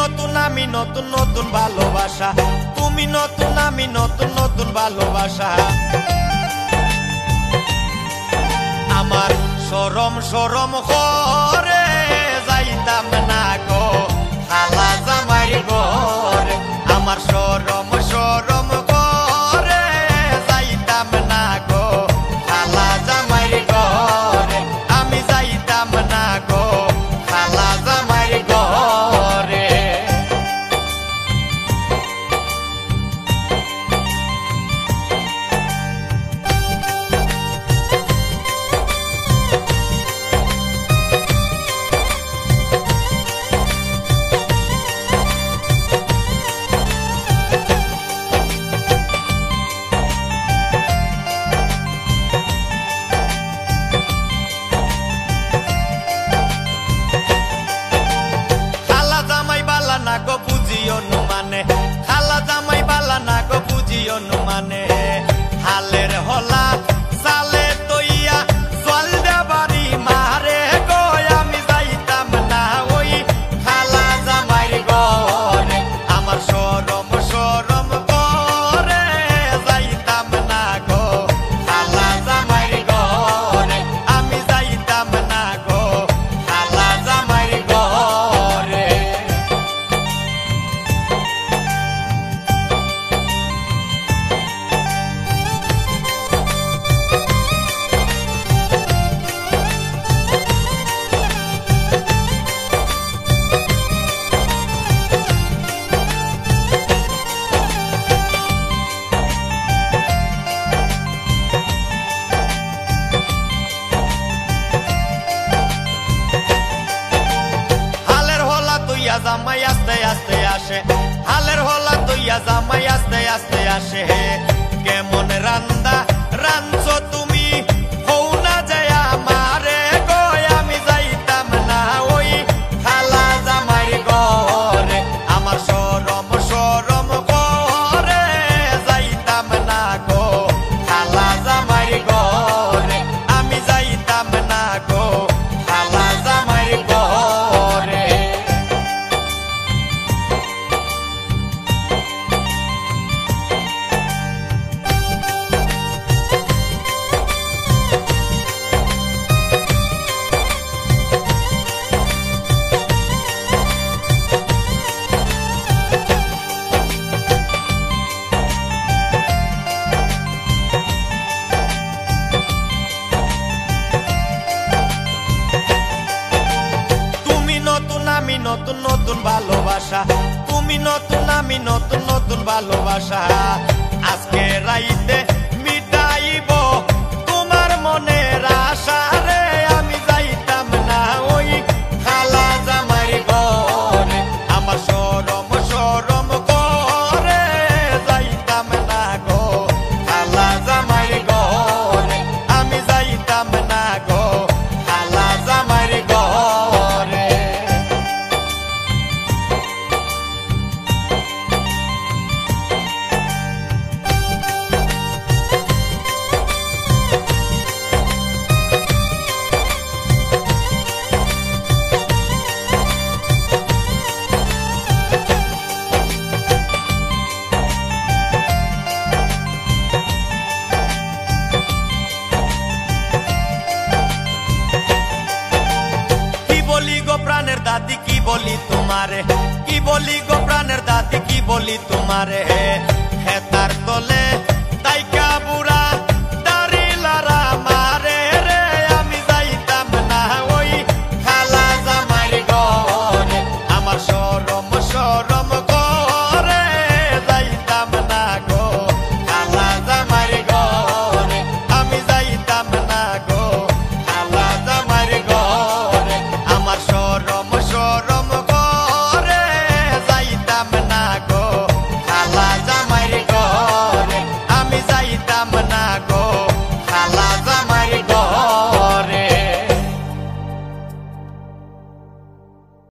নতুন আমি নতুন নতুন ভালোবাসা, তুমি নতুন আমি নতুন নতুন ভালোবাসা। আমার শরম শরম করে যাইতাম না গো খালা জামাই ঘরে, আমার শরম শরম করে যাইতাম না গো খালা জামাই ঘরে, আমি যাইতাম না গো খালা জামাই ঘরে। না গো বুঝিও মানে খালা জামাই বালা না গো বুঝিও মানে, হালের হলা সালে তৈয়া জল দেবারি মারে গো, আমি যাইতাম না ওই খালা জামাই ঘরে, আমার শরম শরম করে যাইতাম না গো খালা জামাই ঘরে, আমি যাইতাম না গো খালা জামাই ঘরে। জামাই আস্তে আস্তে আসে, হালের হলা তৈয়া জামাই আস্তে আস্তে আসে, কেমন রান্দা রাঁধছো তুমি হও না যায় আমারে গো, আমি যাইতাম না ওই খালা জামাই ঘরে, আমার শরম শরম করে যাইতাম না গো খালা জামাই ঘরে, আমি যাইতাম না গো খালা জামাই ঘরে। আমি নতুন নতুন ভালোবাসা, তুমি নতুন আমি নতুন নতুন ভালোবাসা, আজকে রাইতে মিটাইব তোমার মনের আশা রে, আমি যাইতাম না ওই খালা জামাই ঘরে, আমার শরম শরম করে যাইতাম না গো খালা জামাই ঘরে, আমি যাইতাম না গো খালা জামাই ঘরে। প্রাণের দাদি কি বলি তোমারে, কি বলি গো প্রাণের দাদি কি বলি তোমারে, হেতার তলে